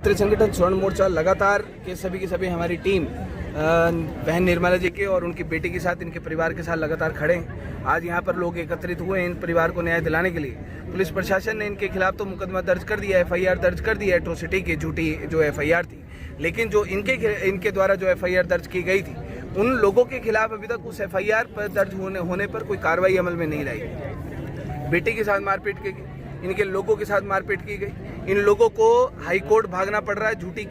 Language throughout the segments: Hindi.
क्षत्रिय संगठन स्वर्ण मोर्चा लगातार के सभी की सभी हमारी टीम बहन निर्मला जी के और उनकी बेटी के साथ, इनके परिवार के साथ लगातार खड़े हैं। आज यहाँ पर लोग एकत्रित हुए इन परिवार को न्याय दिलाने के लिए। पुलिस प्रशासन ने इनके खिलाफ तो मुकदमा दर्ज कर दिया, FIR दर्ज कर दिया, एट्रोसिटी की झूठी जो FIR थी, लेकिन जो इनके द्वारा जो FIR दर्ज की गई थी, उन लोगों के खिलाफ अभी तक उस FIR पर दर्ज होने पर कोई कार्रवाई अमल में नहीं लाई। बेटी के साथ मारपीट की गई, इनके लोगों के साथ मारपीट की गई। इन लोगों को हाई कोर्ट भागना पड़ रहा है झूठी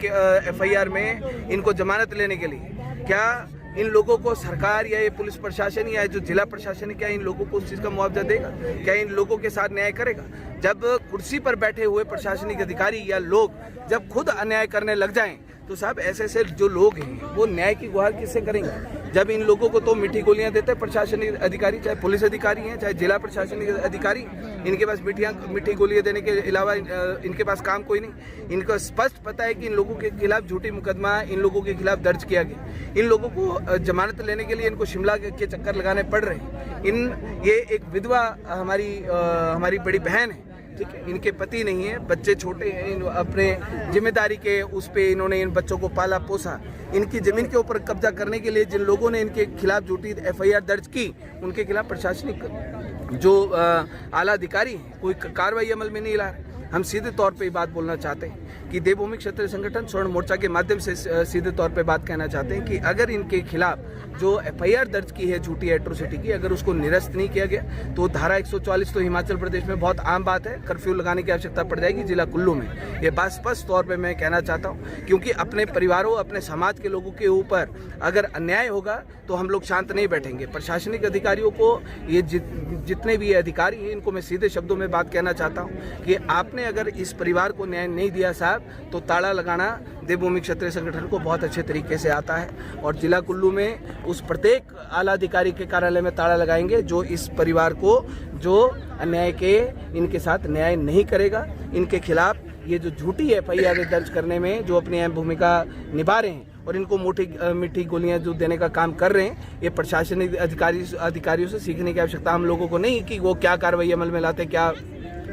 FIR में इनको जमानत लेने के लिए। क्या इन लोगों को सरकार या ये पुलिस प्रशासन या जो जिला प्रशासन है, क्या इन लोगों को उस चीज़ का मुआवजा देगा? क्या इन लोगों के साथ न्याय करेगा? जब कुर्सी पर बैठे हुए प्रशासनिक अधिकारी या लोग जब खुद अन्याय करने लग जाएं, तो साहब ऐसे जो लोग हैं वो न्याय की गुहार किससे करेंगे? जब इन लोगों को तो मीठी गोलियां देते हैं प्रशासनिक अधिकारी, चाहे पुलिस अधिकारी हैं, चाहे जिला प्रशासनिक अधिकारी, इनके पास मीठी गोलियां देने के अलावा इनके पास काम कोई नहीं। इनको स्पष्ट पता है कि इन लोगों के खिलाफ झूठी मुकदमा इन लोगों के खिलाफ दर्ज किया गया। इन लोगों को जमानत लेने के लिए इनको शिमला के चक्कर लगाने पड़ रहे हैं। ये एक विधवा हमारी बड़ी बहन है, ठीक है, इनके पति नहीं है, बच्चे छोटे हैं, अपने जिम्मेदारी के उस पे इन्होंने इन बच्चों को पाला पोसा। इनकी जमीन के ऊपर कब्जा करने के लिए जिन लोगों ने इनके खिलाफ झूठी FIR दर्ज की, उनके खिलाफ प्रशासनिक जो आला अधिकारी हैं कोई कार्रवाई अमल में नहीं ला रहे। हम सीधे तौर पे बात बोलना चाहते हैं कि देवभूमि क्षत्रिय संगठन स्वर्ण मोर्चा के माध्यम से सीधे तौर पे बात कहना चाहते हैं कि अगर इनके खिलाफ जो FIR दर्ज की है झूठी एट्रोसिटी की, अगर उसको निरस्त नहीं किया गया तो धारा 144 तो हिमाचल प्रदेश में बहुत आम बात है, कर्फ्यू लगाने की आवश्यकता पड़ जाएगी जिला कुल्लू में। ये बात स्पष्ट तौर पर मैं कहना चाहता हूँ, क्योंकि अपने परिवारों, अपने समाज के लोगों के ऊपर अगर अन्याय होगा तो हम लोग शांत नहीं बैठेंगे। प्रशासनिक अधिकारियों को, ये जितने भी अधिकारी हैं, इनको मैं सीधे शब्दों में बात कहना चाहता हूँ कि आपने अगर इस परिवार को न्याय नहीं दिया साहब, तो ताला लगाना देवभूमि क्षत्रिय संगठन को बहुत अच्छे तरीके से आता है। और जिला कुल्लू में उस प्रत्येक आला अधिकारी के कार्यालय में ताला लगाएंगे जो इस परिवार को, जो अन्याय के इनके साथ न्याय नहीं करेगा। इनके खिलाफ ये जो झूठी FIR दर्ज करने में जो अपनी अहम भूमिका निभा रहे हैं और इनको मीठी गोलियां जो देने का काम कर रहे हैं, ये प्रशासनिक अधिकारियों से सीखने की आवश्यकता हम लोगों को नहीं कि वो क्या कार्रवाई अमल में लाते, क्या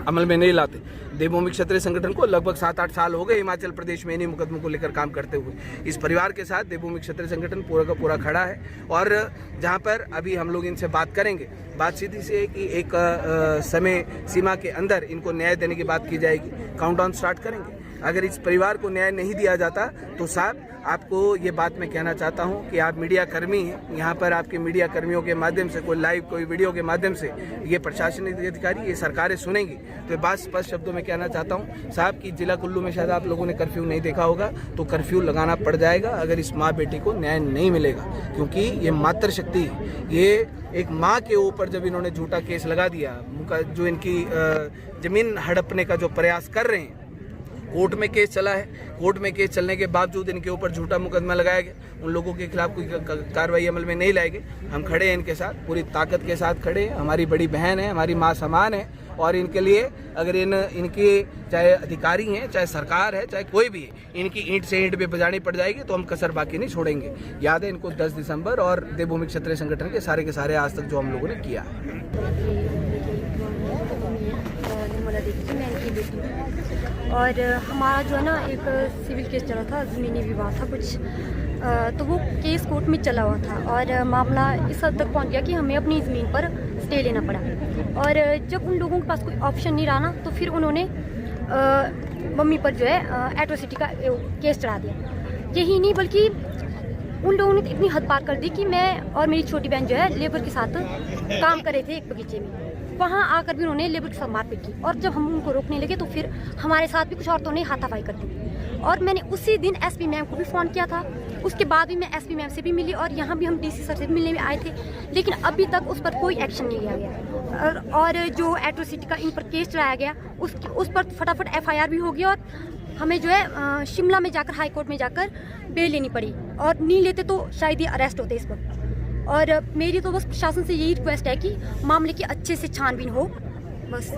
अमल में नहीं लाते। देवभूमि क्षत्रिय संगठन को लगभग 7-8 साल हो गए हिमाचल प्रदेश में इन्हीं मुकदमों को लेकर काम करते हुए। इस परिवार के साथ देवभूमि क्षत्रिय संगठन पूरा का पूरा खड़ा है। और जहां पर अभी हम लोग इनसे बात करेंगे, बात सीधी सी है कि एक समय सीमा के अंदर इनको न्याय देने की बात की जाएगी। काउंटडाउन स्टार्ट करेंगे। अगर इस परिवार को न्याय नहीं दिया जाता तो साहब आपको ये बात मैं कहना चाहता हूँ कि आप मीडिया कर्मी हैं, यहाँ पर आपके मीडिया कर्मियों के माध्यम से, कोई लाइव कोई वीडियो के माध्यम से ये प्रशासनिक अधिकारी, ये सरकारें सुनेंगी। तो बात स्पष्ट शब्दों में कहना चाहता हूँ साहब कि जिला कुल्लू में शायद आप लोगों ने कर्फ्यू नहीं देखा होगा, तो कर्फ्यू लगाना पड़ जाएगा अगर इस माँ बेटी को न्याय नहीं मिलेगा। क्योंकि ये मातृशक्ति, ये एक माँ के ऊपर जब इन्होंने झूठा केस लगा दिया, जो इनकी जमीन हड़पने का जो प्रयास कर रहे हैं, कोर्ट में केस चला है, कोर्ट में केस चलने के बावजूद इनके ऊपर झूठा मुकदमा लगाया गया, उन लोगों के खिलाफ कोई कार्रवाई अमल में नहीं लाई गई। हम खड़े हैं इनके साथ, पूरी ताकत के साथ खड़े हैं। हमारी बड़ी बहन है, हमारी माँ समान है, और इनके लिए अगर इनके चाहे अधिकारी हैं, चाहे सरकार है, चाहे कोई भी है, इनकी ईंट से ईंट भी बजानी पड़ जाएगी तो हम कसर बाकी नहीं छोड़ेंगे। याद है इनको 10 दिसंबर और देवभूमि क्षत्रिय संगठन के सारे आज तक जो हम लोगों ने किया है। और हमारा जो है ना एक सिविल केस चला था, ज़मीनी विवाद था कुछ, तो वो केस कोर्ट में चला हुआ था और मामला इस हद तक पहुंच गया कि हमें अपनी ज़मीन पर स्टे लेना पड़ा। और जब उन लोगों के पास कोई ऑप्शन नहीं रहा ना, तो फिर उन्होंने मम्मी पर जो है एट्रोसिटी का केस चढ़ा दिया। यही नहीं बल्कि उन लोगों ने इतनी हद पार कर दी कि मैं और मेरी छोटी बहन जो है लेबर के साथ काम कर रहे थे एक बगीचे में, वहाँ आकर भी उन्होंने लेबर के साथ मारपीट की। और जब हम उनको रोकने लगे तो फिर हमारे साथ भी कुछ औरतों ने हाथापाई कर दी। और मैंने उसी दिन SP मैम को भी फ़ोन किया था, उसके बाद भी मैं SP मैम से भी मिली और यहाँ भी हम DC सर से भी मिलने में आए थे, लेकिन अभी तक उस पर कोई एक्शन नहीं लिया गया। और जो एट्रोसिटी का इन पर केस चलाया गया उस पर फटाफट FIR भी हो गई और हमें जो है शिमला में जाकर, हाई कोर्ट में जाकर बेल लेनी पड़ी, और नहीं लेते तो शायद ये अरेस्ट होते इस पर। और मेरी तो बस प्रशासन से यही रिक्वेस्ट है कि मामले की अच्छे से छानबीन हो, बस।